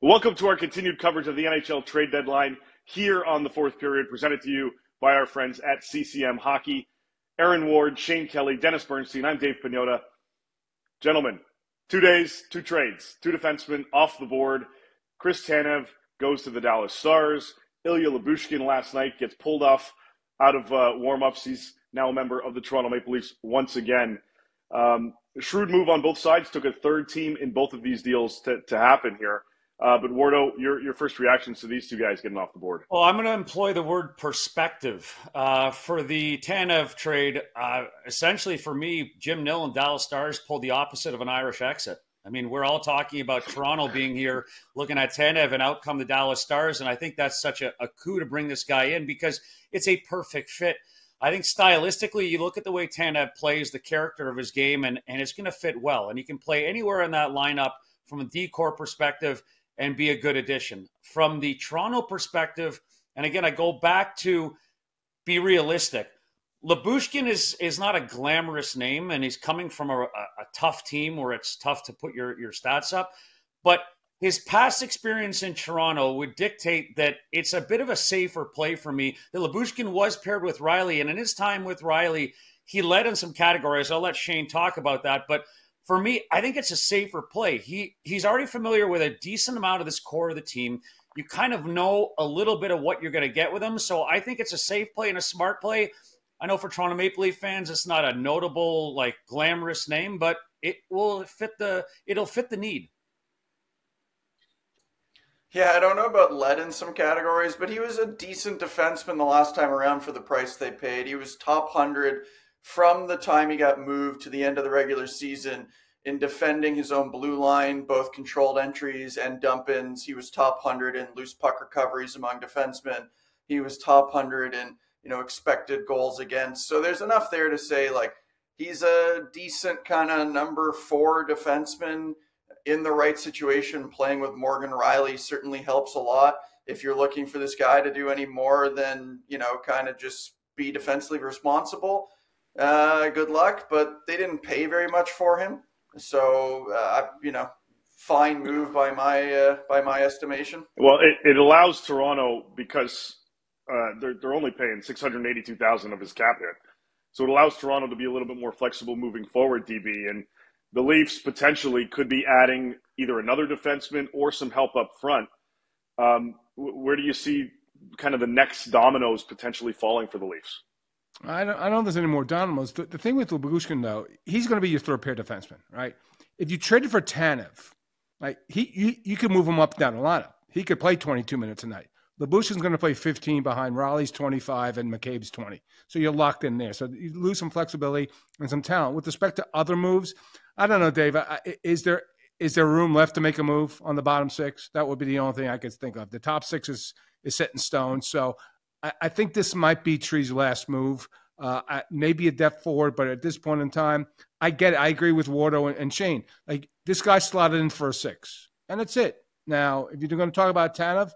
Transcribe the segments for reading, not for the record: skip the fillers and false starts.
Welcome to our continued coverage of the NHL trade deadline here on the fourth period, presented to you by our friends at CCM Hockey. Aaron Ward, Shane Kelly, Dennis Bernstein, I'm Dave Pagnotta. Gentlemen, 2 days, 2 trades, 2 defensemen off the board. Chris Tanev goes to the Dallas Stars. Ilya Lyubushkin last night gets pulled off out of warm-ups. He's now a member of the Toronto Maple Leafs once again. Shrewd move on both sides. Took a third team in both of these deals to happen here. But Wardo, your first reactions to these two guys getting off the board? Well, I'm going to employ the word perspective. For the Tanev trade, essentially for me, Jim Nill and Dallas Stars pulled the opposite of an Irish exit. I mean, we're all talking about Toronto being here, looking at Tanev, and out come the Dallas Stars. And I think that's such a coup to bring this guy in because it's a perfect fit. I think stylistically, you look at the way Tanev plays, the character of his game, and it's going to fit well. And he can play anywhere in that lineup from a D-corps perspective and be a good addition. From the Toronto perspective, and again, I go back to be realistic. Lyubushkin is not a glamorous name, and he's coming from a tough team where it's tough to put your stats up. But his past experience in Toronto would dictate that it's a bit of a safer play for me. That Lyubushkin was paired with Riley, and in his time with Riley, he led in some categories. I'll let Shane talk about that, but for me, I think it's a safer play. He's already familiar with a decent amount of this core of the team. You kind of know a little bit of what you're going to get with him. So I think it's a safe play and a smart play. I know for Toronto Maple Leaf fans, it's not a notable, like, glamorous name, but it'll fit the need. Yeah, I don't know about led in some categories, but he was a decent defenseman the last time around for the price they paid. He was top 100 from the time he got moved to the end of the regular season in defending his own blue line, both controlled entries and dump-ins. He was top 100 in loose puck recoveries among defensemen. He was top 100 in, expected goals against. So there's enough there to say, like, he's a decent kind of number 4 defenseman in the right situation. Playing with Morgan Riley certainly helps a lot. If you're looking for this guy to do any more than, kind of just be defensively responsible, good luck, but they didn't pay very much for him. So, fine move by my estimation. Well, it allows Toronto, because they're only paying $682,000 of his cap hit. So it allows Toronto to be a little bit more flexible moving forward, DB. And the Leafs potentially could be adding either another defenseman or some help up front. Where do you see kind of the next dominoes potentially falling for the Leafs? I don't know if there's any more dominoes. The thing with Lyubushkin, though, he's going to be your third-pair defenseman, right? If you traded for Tanev, like you could move him up down the lineup. He could play 22 minutes a night. Lyubushkin's going to play 15 behind Raleigh's 25 and McCabe's 20. So you're locked in there. So you lose some flexibility and some talent. With respect to other moves, I don't know, Dave. Is there room left to make a move on the bottom 6? That would be the only thing I could think of. The top 6 is set in stone. So I think this might be Tree's last move. Maybe a depth forward, but at this point in time, I get it. I agree with Wardo and Shane. Like, this guy slotted in for a 6, and that's it. Now, if you're going to talk about Tanev,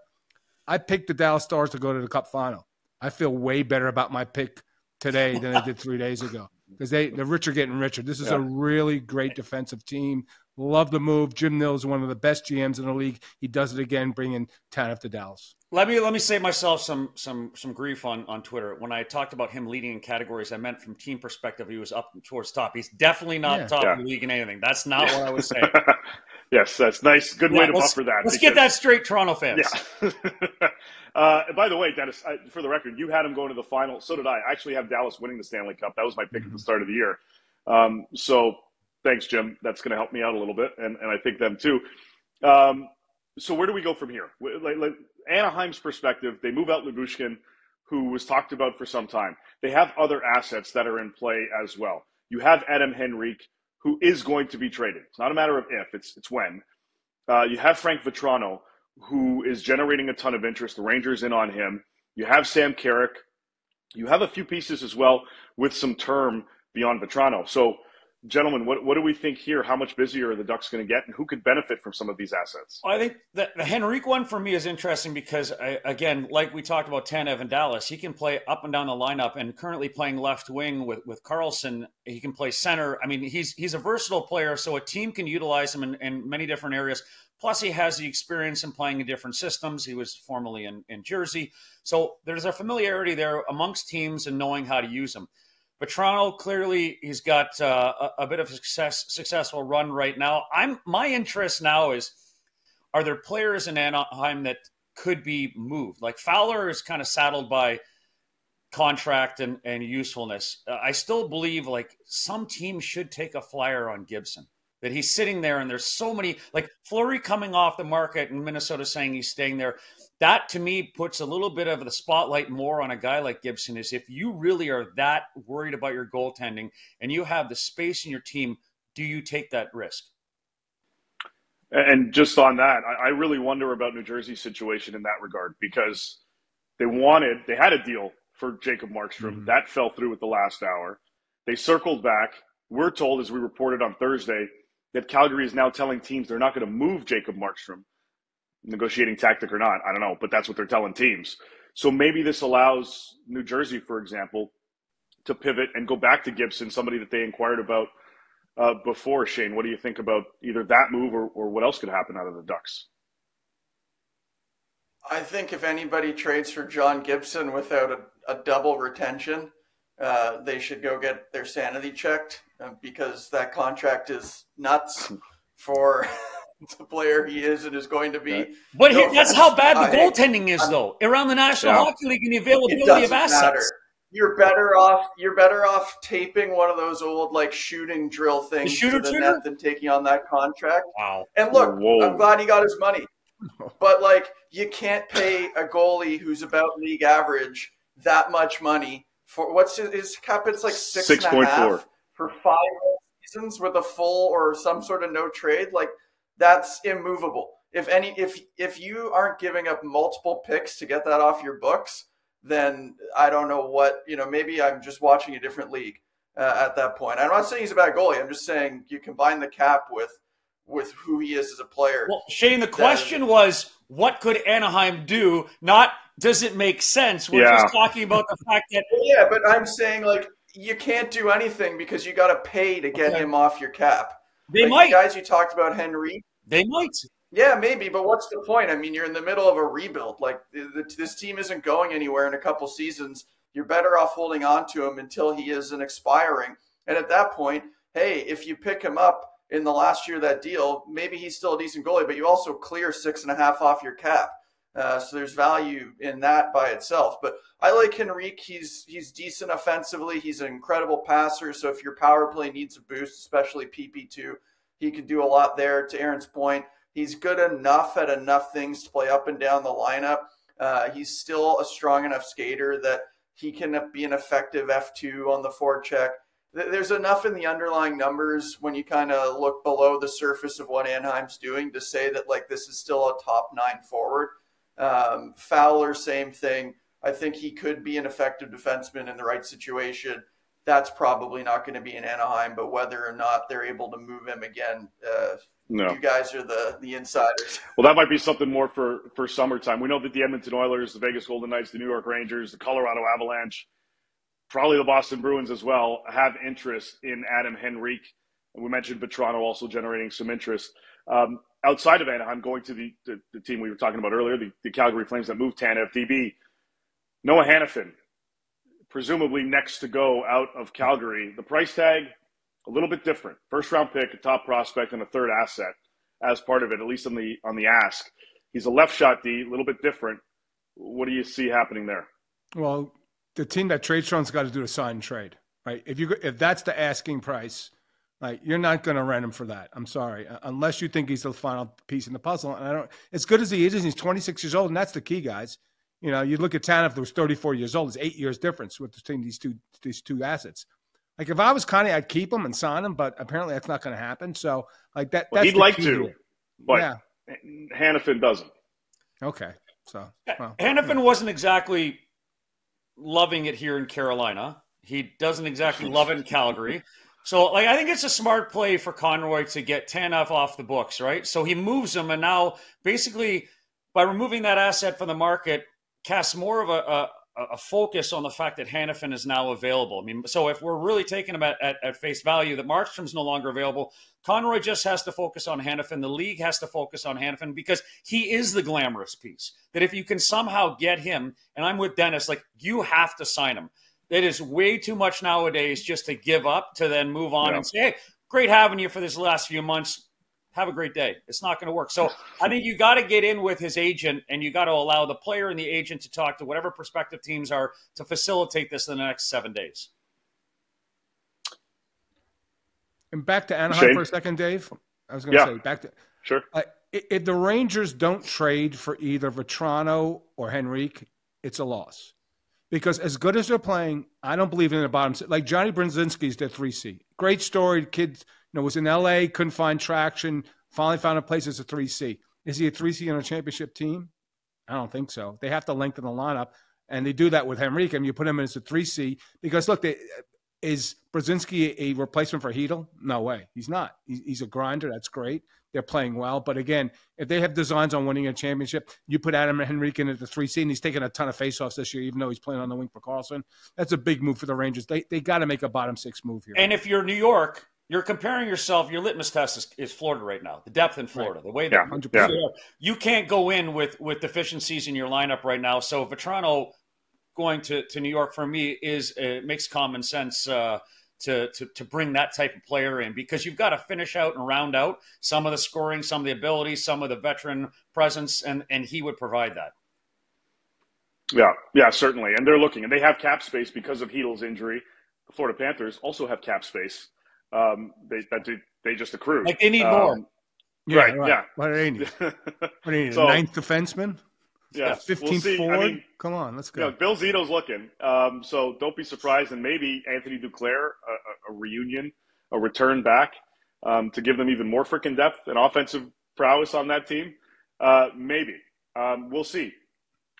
I picked the Dallas Stars to go to the Cup final. I feel way better about my pick today than I did 3 days ago because the rich are getting richer. This is a really great defensive team. Love the move. Jim Nill is one of the best GMs in the league. He does it again, bringing Tanev to Dallas. Let me save myself some grief on Twitter. When I talked about him leading in categories, I meant from team perspective, he was up towards top. He's definitely not top of the league in anything. That's not what I was saying. Yes, that's nice. Good way to buffer that. Let's get that straight, Toronto fans. Yeah. By the way, Dennis, for the record, you had him going to the final. So did I. I actually have Dallas winning the Stanley Cup. That was my pick at the start of the year. So thanks, Jim. That's going to help me out a little bit, and I think them too. So where do we go from here? Like Anaheim's perspective, they move out Lyubushkin, who was talked about for some time. They have other assets that are in play as well. You have Adam Henrique, who is going to be traded. It's not a matter of if, it's when. You have Frank Vatrano, who is generating a ton of interest. The Rangers in on him. You have Sam Carrick. You have a few pieces as well with some term beyond Vatrano. So, gentlemen, what do we think here? How much busier are the Ducks going to get, and who could benefit from some of these assets? Well, I think the Henrique one for me is interesting because, again, like we talked about Tanev and Dallas, he can play up and down the lineup, and currently playing left wing with Carlson, he can play center. I mean, he's a versatile player, so a team can utilize him in many different areas. Plus, he has the experience in playing in different systems. He was formerly in Jersey. So there's a familiarity there amongst teams and knowing how to use them. Vatrano, clearly, he's got a bit of a successful run right now. My interest now is, are there players in Anaheim that could be moved? Like Fowler is kind of saddled by contract and usefulness. I still believe like some teams should take a flyer on Gibson, that he's sitting there and there's so many, like Fleury coming off the market and Minnesota saying he's staying there. That to me puts a little bit of the spotlight more on a guy like Gibson. Is if you really are that worried about your goaltending and you have the space in your team, do you take that risk? And just on that, I really wonder about New Jersey's situation in that regard, because they had a deal for Jacob Markstrom. Mm-hmm. That fell through at the last hour. They circled back. We're told, as we reported on Thursday, that Calgary is now telling teams they're not going to move Jacob Markstrom. Negotiating tactic or not, I don't know, but that's what they're telling teams. So maybe this allows New Jersey, for example, to pivot and go back to Gibson, somebody that they inquired about before. Shane, what do you think about either that move or what else could happen out of the Ducks? I think if anybody trades for John Gibson without a double retention, they should go get their sanity checked, because that contract is nuts for the player he is and is going to be. But that's how bad the goaltending is, though, around the National Hockey League and the availability of assets. Matter. You're better off taping one of those old like shooting drill things to the net than taking on that contract. Wow. And look, I'm glad he got his money. But like, you can't pay a goalie who's about league average that much money for what's his cap? It's like 6.5 for 5 seasons with a full or some sort of no trade. Like, that's immovable. If you aren't giving up multiple picks to get that off your books, then I don't know what, maybe I'm just watching a different league at that point. I'm not saying he's a bad goalie. I'm just saying you combine the cap with who he is as a player. Well, Shane, the question was, what could Anaheim do? Not, does it make sense? We're just talking about the fact that... Yeah, but I'm saying, like, you can't do anything because you got to pay to get him off your cap. They might. The guys you talked about, Henrique. They might. Yeah, maybe, but what's the point? I mean, you're in the middle of a rebuild. Like, this team isn't going anywhere in a couple seasons. You're better off holding on to him until he isn't expiring. And at that point, hey, if you pick him up in the last year of that deal, maybe he's still a decent goalie, but you also clear 6.5 off your cap. So there's value in that by itself. But I like Henrique. He's decent offensively. He's an incredible passer. So if your power play needs a boost, especially PP2, he could do a lot there. To Aaron's point, he's good enough at enough things to play up and down the lineup. He's still a strong enough skater that he can be an effective F2 on the forecheck. There's enough in the underlying numbers when you kind of look below the surface of what Anaheim's doing to say that, like, this is still a top 9 forward. Fowler, same thing. I think he could be an effective defenseman in the right situation. That's probably not going to be in Anaheim, but whether or not they're able to move him again, you guys are the insiders. Well, that might be something more for summertime. We know that the Edmonton Oilers, the Vegas Golden Knights, the New York Rangers, the Colorado Avalanche, probably the Boston Bruins as well, have interest in Adam Henrique. And we mentioned Vatrano also generating some interest. Outside of Anaheim, going to the team we were talking about earlier, the Calgary Flames that moved Tanev, DB, Noah Hanifin, presumably next to go out of Calgary. The price tag, a little bit different. First-round pick, a top prospect, and a third asset as part of it, at least on the ask. He's a left-shot D, a little bit different. What do you see happening there? Well, the team that trades Tron's got to do a sign trade, right? If that's the asking price, like, you're not going to rent him for that. I'm sorry, unless you think he's the final piece in the puzzle. And I don't. As good as he is, he's 26 years old, and that's the key, guys. You look at Tanev, who was 34 years old. It's 8 years difference between these two assets. Like, if I was Connie, I'd keep him and sign him, but apparently that's not going to happen. So, like, that. Well, that's he'd like to, but Hanifin doesn't. Okay, so Hanifin wasn't exactly loving it here in Carolina. He doesn't exactly love it in Calgary. So, like, I think it's a smart play for Conroy to get Tanev off the books, right? So he moves him, and now basically by removing that asset from the market, casts more of a focus on the fact that Hanifin is now available. I mean, so if we're really taking him at face value, that Markstrom's no longer available, Conroy just has to focus on Hanifin. The league has to focus on Hanifin because he is the glamorous piece. That if you can somehow get him, and I'm with Dennis, like, you have to sign him. It is way too much nowadays just to give up to then move on and say, hey, great having you for this last few months. Have a great day. It's not going to work. So I think you got to get in with his agent, and you got to allow the player and the agent to talk to whatever prospective teams are to facilitate this in the next 7 days. And back to Anaheim for a second, Dave. I was going to say back to sure. If the Rangers don't trade for either Vatrano or Henrique, it's a loss. Because as good as they're playing, I don't believe in the bottom. Like Johnny Brzezinski's their 3C. Great story. Kid, was in LA, couldn't find traction, finally found a place as a 3C. Is he a 3C on a championship team? I don't think so. They have to lengthen the lineup, and they do that with Henrique. And you put him in as a 3C because, look, is Brzezinski a replacement for Hedl? No way. He's not. He's a grinder. That's great. They're playing well. But, again, if they have designs on winning a championship, you put Adam Henrique in at the 3C, and he's taking a ton of faceoffs this year, even though he's playing on the wing for Carlson. That's a big move for the Rangers. They got to make a bottom six move here. And if you're New York, you're comparing yourself. Your litmus test is Florida right now, the depth in Florida, the way that 100%. You can't go in with deficiencies in your lineup right now. So Vatrano going to New York for me makes common sense to bring that type of player in because you've got to finish out and round out some of the scoring, some of the ability, some of the veteran presence, and he would provide that. Yeah, certainly. And they're looking, and they have cap space because of Hedl's injury. The Florida Panthers also have cap space. They just accrued. Like they need more. Right. What do they need? So, ninth defenseman? Yeah. 15th forward? I mean, come on, let's go. Bill Zito's looking. So don't be surprised. And maybe Anthony Duclair, a reunion, a return back to give them even more freaking depth and offensive prowess on that team. Maybe. We'll see.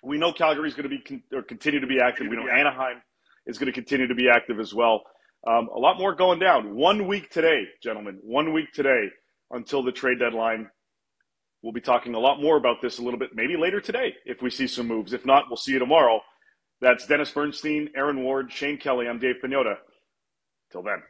We know Calgary's going to continue to be active. We know Anaheim is going to continue to be active as well. A lot more going down. 1 week today, gentlemen. 1 week today until the trade deadline. We'll be talking a lot more about this a little bit, maybe later today if we see some moves. If not, we'll see you tomorrow. That's Dennis Bernstein, Aaron Ward, Shane Kelly. I'm Dave Pagnotta. Till then.